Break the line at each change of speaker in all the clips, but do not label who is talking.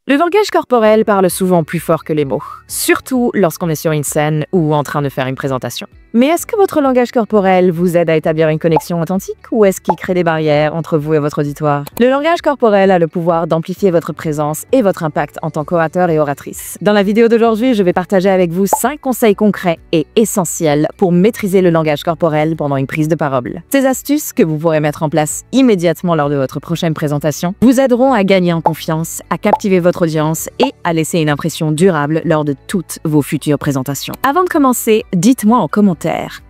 Le langage corporel parle souvent plus fort que les mots, surtout lorsqu'on est sur une scène ou en train de faire une présentation. Mais est-ce que votre langage corporel vous aide à établir une connexion authentique ou est-ce qu'il crée des barrières entre vous et votre auditoire? Le langage corporel a le pouvoir d'amplifier votre présence et votre impact en tant qu'orateur et oratrice. Dans la vidéo d'aujourd'hui, je vais partager avec vous 5 conseils concrets et essentiels pour maîtriser le langage corporel pendant une prise de parole. Ces astuces, que vous pourrez mettre en place immédiatement lors de votre prochaine présentation, vous aideront à gagner en confiance, à captiver votre audience et à laisser une impression durable lors de toutes vos futures présentations. Avant de commencer, dites-moi en commentaire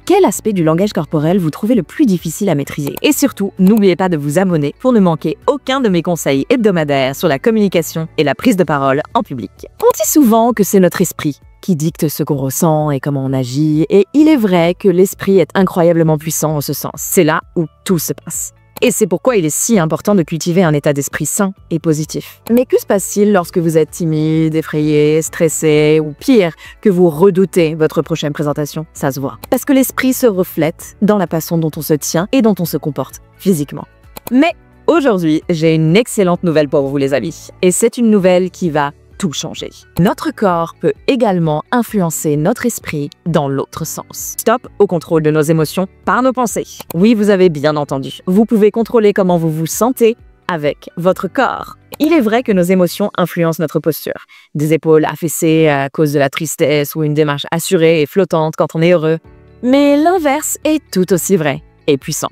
quel aspect du langage corporel vous trouvez le plus difficile à maîtriser. Et surtout, n'oubliez pas de vous abonner pour ne manquer aucun de mes conseils hebdomadaires sur la communication et la prise de parole en public. On dit souvent que c'est notre esprit qui dicte ce qu'on ressent et comment on agit, et il est vrai que l'esprit est incroyablement puissant en ce sens. C'est là où tout se passe. Et c'est pourquoi il est si important de cultiver un état d'esprit sain et positif. Mais que se passe-t-il lorsque vous êtes timide, effrayé, stressé ou pire, que vous redoutez votre prochaine présentation? Ça se voit. Parce que l'esprit se reflète dans la façon dont on se tient et dont on se comporte physiquement. Mais aujourd'hui, j'ai une excellente nouvelle pour vous les amis. Et c'est une nouvelle qui va tout changer. Notre corps peut également influencer notre esprit dans l'autre sens. Stop au contrôle de nos émotions par nos pensées. Oui, vous avez bien entendu. Vous pouvez contrôler comment vous vous sentez avec votre corps. Il est vrai que nos émotions influencent notre posture. Des épaules affaissées à cause de la tristesse ou une démarche assurée et flottante quand on est heureux. Mais l'inverse est tout aussi vrai et puissant.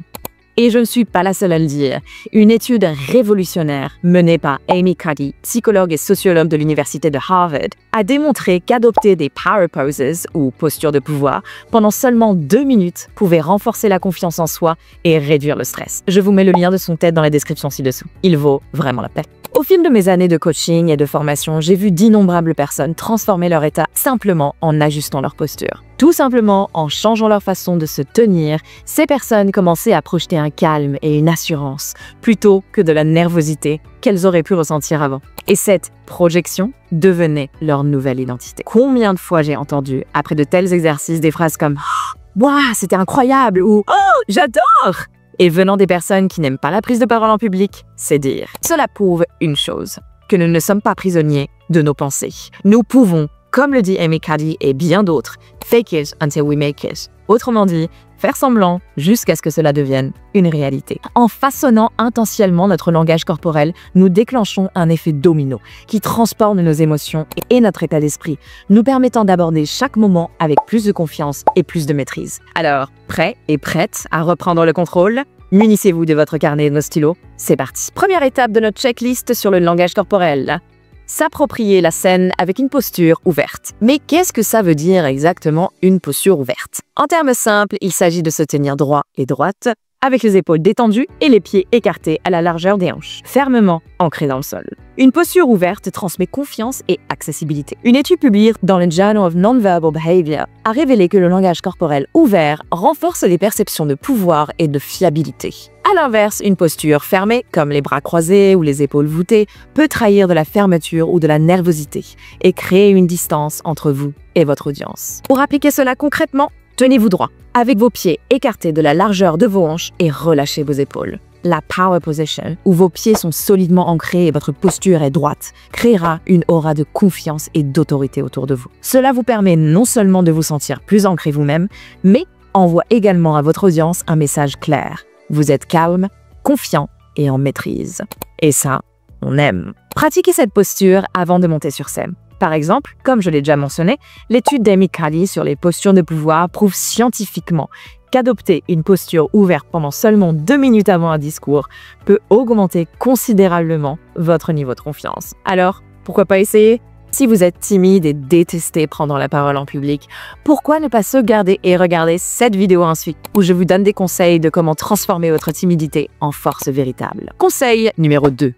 Et je ne suis pas la seule à le dire. Une étude révolutionnaire menée par Amy Cuddy, psychologue et sociologue de l'université de Harvard, a démontré qu'adopter des power poses, ou postures de pouvoir, pendant seulement 2 minutes pouvait renforcer la confiance en soi et réduire le stress. Je vous mets le lien de son TED dans la description ci-dessous. Il vaut vraiment la peine. Au fil de mes années de coaching et de formation, j'ai vu d'innombrables personnes transformer leur état simplement en ajustant leur posture. Tout simplement en changeant leur façon de se tenir, ces personnes commençaient à projeter un calme et une assurance plutôt que de la nervosité qu'elles auraient pu ressentir avant. Et cette projection devenait leur nouvelle identité. Combien de fois j'ai entendu, après de tels exercices, des phrases comme « Waouh, c'était incroyable » ou « Oh, j'adore » Et venant des personnes qui n'aiment pas la prise de parole en public, c'est dire. Cela prouve une chose, que nous ne sommes pas prisonniers de nos pensées. Nous pouvons, comme le dit Amy Cuddy et bien d'autres, fake it until we make it. Autrement dit, faire semblant jusqu'à ce que cela devienne une réalité. En façonnant intentionnellement notre langage corporel, nous déclenchons un effet domino qui transforme nos émotions et notre état d'esprit, nous permettant d'aborder chaque moment avec plus de confiance et plus de maîtrise. Alors, prêt et prête à reprendre le contrôle? Munissez-vous de votre carnet et de nos stylos. C'est parti. Première étape de notre checklist sur le langage corporel. S'approprier la scène avec une posture ouverte. Mais qu'est-ce que ça veut dire exactement une posture ouverte? En termes simples, il s'agit de se tenir droit et droite, avec les épaules détendues et les pieds écartés à la largeur des hanches, fermement ancrés dans le sol. Une posture ouverte transmet confiance et accessibilité. Une étude publiée dans le Journal of Nonverbal Behavior a révélé que le langage corporel ouvert renforce les perceptions de pouvoir et de fiabilité. À l'inverse, une posture fermée, comme les bras croisés ou les épaules voûtées, peut trahir de la fermeture ou de la nervosité et créer une distance entre vous et votre audience. Pour appliquer cela concrètement, tenez-vous droit, avec vos pieds écartés de la largeur de vos hanches et relâchez vos épaules. La power position, où vos pieds sont solidement ancrés et votre posture est droite, créera une aura de confiance et d'autorité autour de vous. Cela vous permet non seulement de vous sentir plus ancré vous-même, mais envoie également à votre audience un message clair. Vous êtes calme, confiant et en maîtrise. Et ça, on aime. Pratiquez cette posture avant de monter sur scène. Par exemple, comme je l'ai déjà mentionné, l'étude d'Amy Cuddy sur les postures de pouvoir prouve scientifiquement qu'adopter une posture ouverte pendant seulement 2 minutes avant un discours peut augmenter considérablement votre niveau de confiance. Alors, pourquoi pas essayer? Si vous êtes timide et détestez prendre la parole en public, pourquoi ne pas sauvegarder et regarder cette vidéo ensuite, où je vous donne des conseils de comment transformer votre timidité en force véritable. Conseil numéro 2.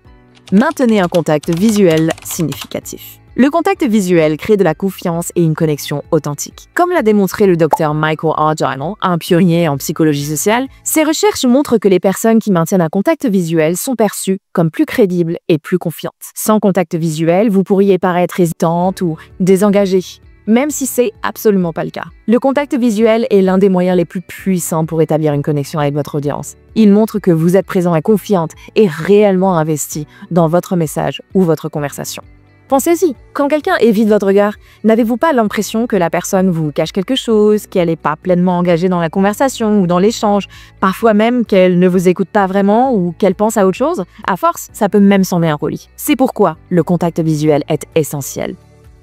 Maintenez un contact visuel significatif. Le contact visuel crée de la confiance et une connexion authentique. Comme l'a démontré le Dr Michael Argyll, un pionnier en psychologie sociale, ces recherches montrent que les personnes qui maintiennent un contact visuel sont perçues comme plus crédibles et plus confiantes. Sans contact visuel, vous pourriez paraître hésitante ou désengagée, même si c'est absolument pas le cas. Le contact visuel est l'un des moyens les plus puissants pour établir une connexion avec votre audience. Il montre que vous êtes présent et confiante et réellement investi dans votre message ou votre conversation. Pensez-y, quand quelqu'un évite votre regard, n'avez-vous pas l'impression que la personne vous cache quelque chose, qu'elle n'est pas pleinement engagée dans la conversation ou dans l'échange, parfois même qu'elle ne vous écoute pas vraiment ou qu'elle pense à autre chose? À force, ça peut même sembler impoli. C'est pourquoi le contact visuel est essentiel.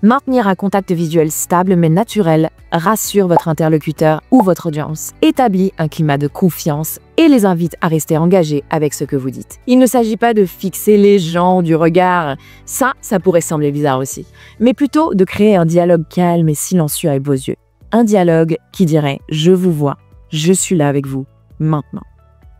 Maintenir un contact visuel stable mais naturel rassure votre interlocuteur ou votre audience, établit un climat de confiance et les invite à rester engagés avec ce que vous dites. Il ne s'agit pas de fixer les gens du regard, ça pourrait sembler bizarre aussi, mais plutôt de créer un dialogue calme et silencieux avec vos yeux. Un dialogue qui dirait « je vous vois, je suis là avec vous, maintenant ».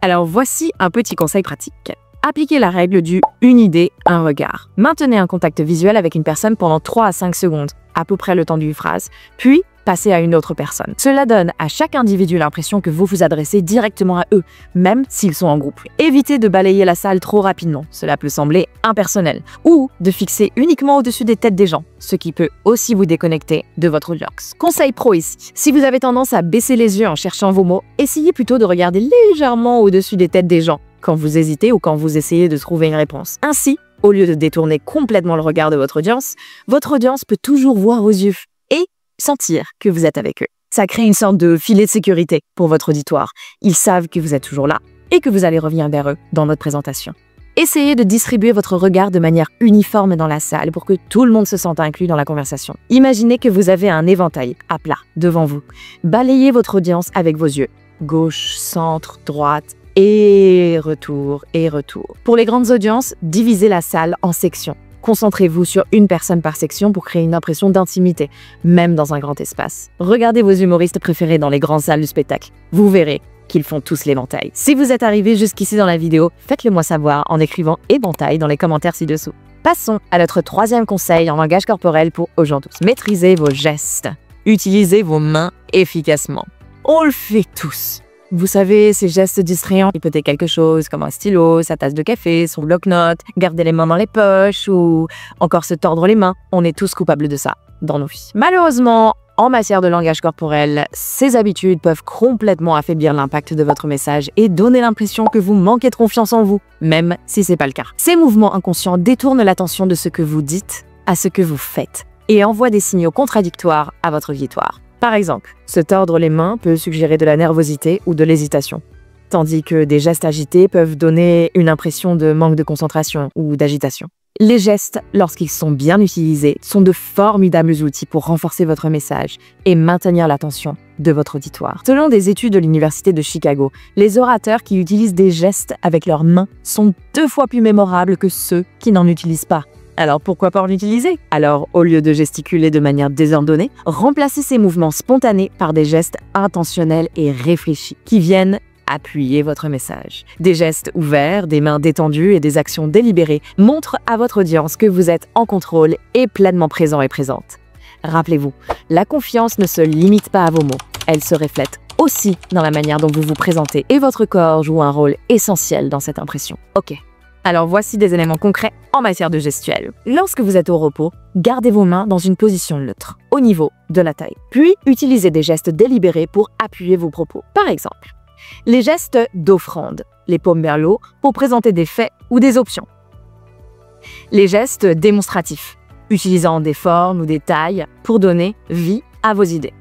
Alors voici un petit conseil pratique. Appliquez la règle du « une idée, un regard ». Maintenez un contact visuel avec une personne pendant 3 à 5 secondes, à peu près le temps d'une phrase, puis passez à une autre personne. Cela donne à chaque individu l'impression que vous vous adressez directement à eux, même s'ils sont en groupe. Évitez de balayer la salle trop rapidement, cela peut sembler impersonnel, ou de fixer uniquement au-dessus des têtes des gens, ce qui peut aussi vous déconnecter de votre audience. Conseil pro ici, si vous avez tendance à baisser les yeux en cherchant vos mots, essayez plutôt de regarder légèrement au-dessus des têtes des gens, quand vous hésitez ou quand vous essayez de trouver une réponse. Ainsi, au lieu de détourner complètement le regard de votre audience peut toujours voir vos yeux et sentir que vous êtes avec eux. Ça crée une sorte de filet de sécurité pour votre auditoire. Ils savent que vous êtes toujours là et que vous allez revenir vers eux dans votre présentation. Essayez de distribuer votre regard de manière uniforme dans la salle pour que tout le monde se sente inclus dans la conversation. Imaginez que vous avez un éventail à plat devant vous. Balayez votre audience avec vos yeux. Gauche, centre, droite, et retour, et retour. Pour les grandes audiences, divisez la salle en sections. Concentrez-vous sur une personne par section pour créer une impression d'intimité, même dans un grand espace. Regardez vos humoristes préférés dans les grandes salles du spectacle. Vous verrez qu'ils font tous l'éventail. Si vous êtes arrivé jusqu'ici dans la vidéo, faites-le moi savoir en écrivant « éventail » dans les commentaires ci-dessous. Passons à notre 3e conseil en langage corporel pour aujourd'hui. Maîtrisez vos gestes. Utilisez vos mains efficacement. On le fait tous. Vous savez, ces gestes distrayants, pipoter quelque chose comme un stylo, sa tasse de café, son bloc-notes, garder les mains dans les poches ou encore se tordre les mains. On est tous coupables de ça dans nos vies. Malheureusement, en matière de langage corporel, ces habitudes peuvent complètement affaiblir l'impact de votre message et donner l'impression que vous manquez de confiance en vous, même si c'est pas le cas. Ces mouvements inconscients détournent l'attention de ce que vous dites à ce que vous faites et envoient des signaux contradictoires à votre auditoire. Par exemple, se tordre les mains peut suggérer de la nervosité ou de l'hésitation, tandis que des gestes agités peuvent donner une impression de manque de concentration ou d'agitation. Les gestes, lorsqu'ils sont bien utilisés, sont de formidables outils pour renforcer votre message et maintenir l'attention de votre auditoire. Selon des études de l'Université de Chicago, les orateurs qui utilisent des gestes avec leurs mains sont 2 fois plus mémorables que ceux qui n'en utilisent pas. Alors pourquoi pas en utiliser? Alors, au lieu de gesticuler de manière désordonnée, remplacez ces mouvements spontanés par des gestes intentionnels et réfléchis qui viennent appuyer votre message. Des gestes ouverts, des mains détendues et des actions délibérées montrent à votre audience que vous êtes en contrôle et pleinement présent et présente. Rappelez-vous, la confiance ne se limite pas à vos mots, elle se reflète aussi dans la manière dont vous vous présentez et votre corps joue un rôle essentiel dans cette impression. Ok. Alors voici des éléments concrets en matière de gestuelle. Lorsque vous êtes au repos, gardez vos mains dans une position neutre, au niveau de la taille. Puis, utilisez des gestes délibérés pour appuyer vos propos. Par exemple, les gestes d'offrande, les paumes vers le haut, pour présenter des faits ou des options. Les gestes démonstratifs, utilisant des formes ou des tailles pour donner vie à vos idées.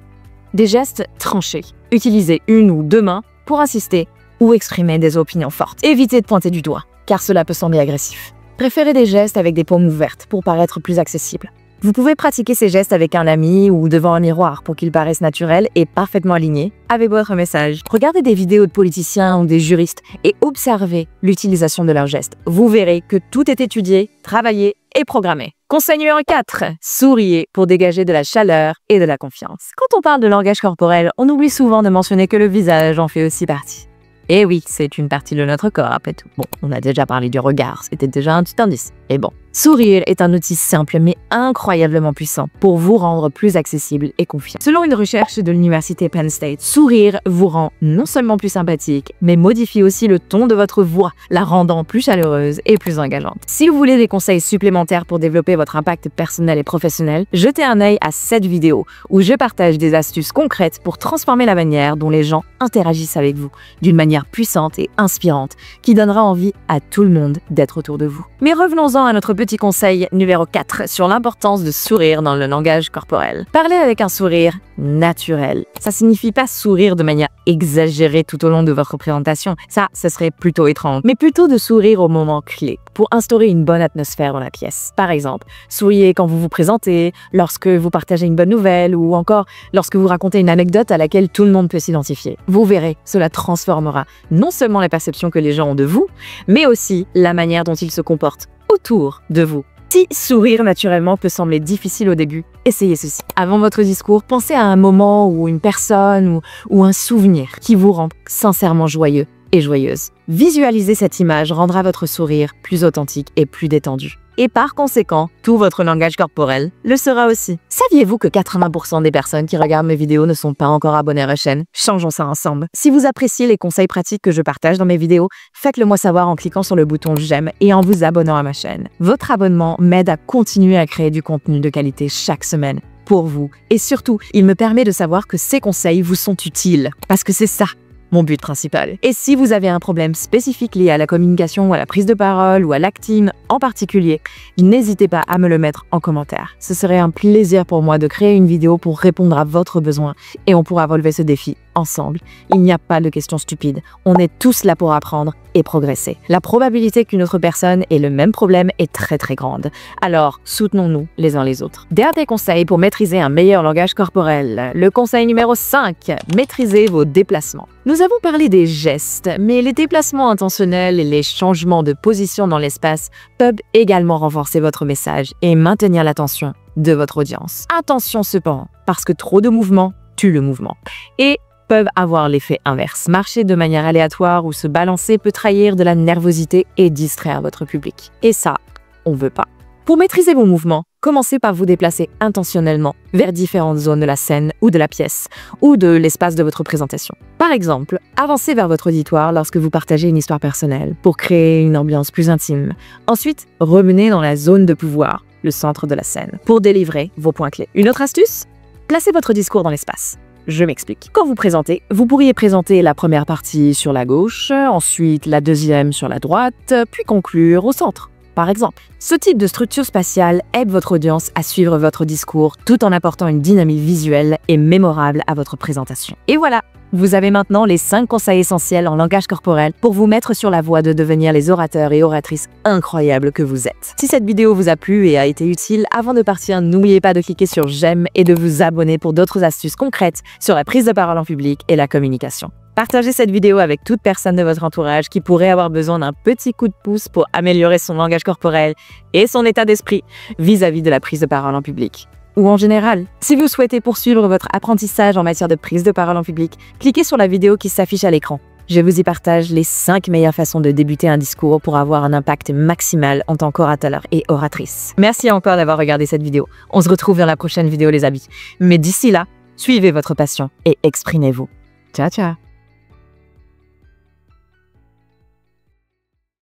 Des gestes tranchés, utilisez une ou 2 mains pour insister ou exprimer des opinions fortes. Évitez de pointer du doigt, car cela peut sembler agressif. Préférez des gestes avec des paumes ouvertes pour paraître plus accessibles. Vous pouvez pratiquer ces gestes avec un ami ou devant un miroir pour qu'ils paraissent naturels et parfaitement alignés avec votre message. Regardez des vidéos de politiciens ou des juristes et observez l'utilisation de leurs gestes. Vous verrez que tout est étudié, travaillé et programmé. Conseil numéro 4, souriez pour dégager de la chaleur et de la confiance. Quand on parle de langage corporel, on oublie souvent de mentionner que le visage en fait aussi partie. Et oui, c'est une partie de notre corps après tout. Bon, on a déjà parlé du regard, c'était déjà un petit indice. Et bon, sourire est un outil simple mais incroyablement puissant pour vous rendre plus accessible et confiant. Selon une recherche de l'université Penn State, sourire vous rend non seulement plus sympathique, mais modifie aussi le ton de votre voix, la rendant plus chaleureuse et plus engageante. Si vous voulez des conseils supplémentaires pour développer votre impact personnel et professionnel, jetez un œil à cette vidéo où je partage des astuces concrètes pour transformer la manière dont les gens interagissent avec vous, d'une manière puissante et inspirante qui donnera envie à tout le monde d'être autour de vous. Mais revenons-en à notre petit conseil numéro 4 sur l'importance de sourire dans le langage corporel. Parlez avec un sourire naturel. Ça signifie pas sourire de manière exagérée tout au long de votre présentation. Ça serait plutôt étrange. Mais plutôt de sourire au moment clé pour instaurer une bonne atmosphère dans la pièce. Par exemple, souriez quand vous vous présentez, lorsque vous partagez une bonne nouvelle ou encore lorsque vous racontez une anecdote à laquelle tout le monde peut s'identifier. Vous verrez, cela transformera non seulement la perception que les gens ont de vous, mais aussi la manière dont ils se comportent autour de vous. Si sourire naturellement peut sembler difficile au début, essayez ceci. Avant votre discours, pensez à un moment ou une personne ou un souvenir qui vous rend sincèrement joyeux et joyeuse. Visualiser cette image rendra votre sourire plus authentique et plus détendu. Et par conséquent, tout votre langage corporel le sera aussi. Saviez-vous que 80% des personnes qui regardent mes vidéos ne sont pas encore abonnées à ma chaîne? Changeons ça ensemble. Si vous appréciez les conseils pratiques que je partage dans mes vidéos, faites-le moi savoir en cliquant sur le bouton j'aime et en vous abonnant à ma chaîne. Votre abonnement m'aide à continuer à créer du contenu de qualité chaque semaine pour vous. Et surtout, il me permet de savoir que ces conseils vous sont utiles. Parce que c'est ça mon but principal. Et si vous avez un problème spécifique lié à la communication ou à la prise de parole ou à l'acting en particulier, n'hésitez pas à me le mettre en commentaire. Ce serait un plaisir pour moi de créer une vidéo pour répondre à votre besoin et on pourra relever ce défi ensemble. Il n'y a pas de questions stupides. On est tous là pour apprendre et progresser. La probabilité qu'une autre personne ait le même problème est très grande. Alors, soutenons-nous les uns les autres. Dernier conseil pour maîtriser un meilleur langage corporel. Le conseil numéro 5, maîtrisez vos déplacements. Nous avons parlé des gestes, mais les déplacements intentionnels et les changements de position dans l'espace peuvent également renforcer votre message et maintenir l'attention de votre audience. Attention cependant, parce que trop de mouvements tue le mouvement. Et peuvent avoir l'effet inverse. Marcher de manière aléatoire ou se balancer peut trahir de la nervosité et distraire votre public. Et ça, on veut pas. Pour maîtriser vos mouvements, commencez par vous déplacer intentionnellement vers différentes zones de la scène ou de la pièce ou de l'espace de votre présentation. Par exemple, avancez vers votre auditoire lorsque vous partagez une histoire personnelle pour créer une ambiance plus intime. Ensuite, revenez dans la zone de pouvoir, le centre de la scène, pour délivrer vos points clés. Une autre astuce? Placez votre discours dans l'espace. Je m'explique. Quand vous présentez, vous pourriez présenter la première partie sur la gauche, ensuite la deuxième sur la droite, puis conclure au centre, par exemple. Ce type de structure spatiale aide votre audience à suivre votre discours tout en apportant une dynamique visuelle et mémorable à votre présentation. Et voilà! Vous avez maintenant les 5 conseils essentiels en langage corporel pour vous mettre sur la voie de devenir les orateurs et oratrices incroyables que vous êtes. Si cette vidéo vous a plu et a été utile, avant de partir, n'oubliez pas de cliquer sur j'aime et de vous abonner pour d'autres astuces concrètes sur la prise de parole en public et la communication. Partagez cette vidéo avec toute personne de votre entourage qui pourrait avoir besoin d'un petit coup de pouce pour améliorer son langage corporel et son état d'esprit vis-à-vis de la prise de parole en public. Ou en général. Si vous souhaitez poursuivre votre apprentissage en matière de prise de parole en public, cliquez sur la vidéo qui s'affiche à l'écran. Je vous y partage les 5 meilleures façons de débuter un discours pour avoir un impact maximal en tant qu'orateur et oratrice. Merci encore d'avoir regardé cette vidéo. On se retrouve dans la prochaine vidéo les amis. Mais d'ici là, suivez votre passion et exprimez-vous. Ciao ciao!